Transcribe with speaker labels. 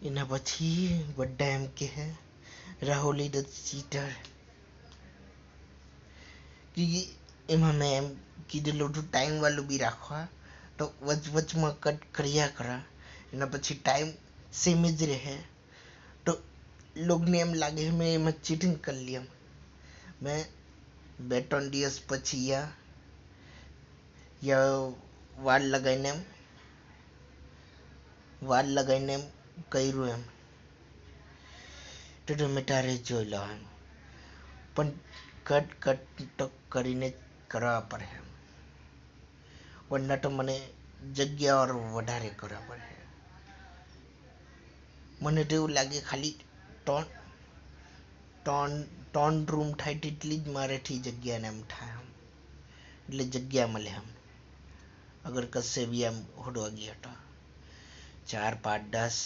Speaker 1: એના પછી બધા એમ કહે રાહુલ ઇઝ ધ ચીટર, કે એમાં મેં એમ કીધેલું હતું ટાઈમ વાળું બી રાખવા, તો વચમાં કટ કર્યા કરા, એના પછી ટાઈમ સેમ જ રહે, તો લોકોને એમ લાગે મેં એમાં ચીટિંગ કરી લી. મેં 2-3 દિવસ પછી યા વાર લગાઈને એમ કર્યું એમ, તો તમે તારે જોઈ લો એમ, પણ કટ તો કરીને કરવા પડે, વરના તો મને જગ્યા વધારે કરવા પડે. મને તો એવું લાગે ખાલી ત્રણ રૂમ થાય તેટલી જ મારેથી જગ્યાને એમ થાય, એટલે જગ્યા મળે એમ, અગર કશે બી એમ હોડવા ગયા તો 4, 5, 10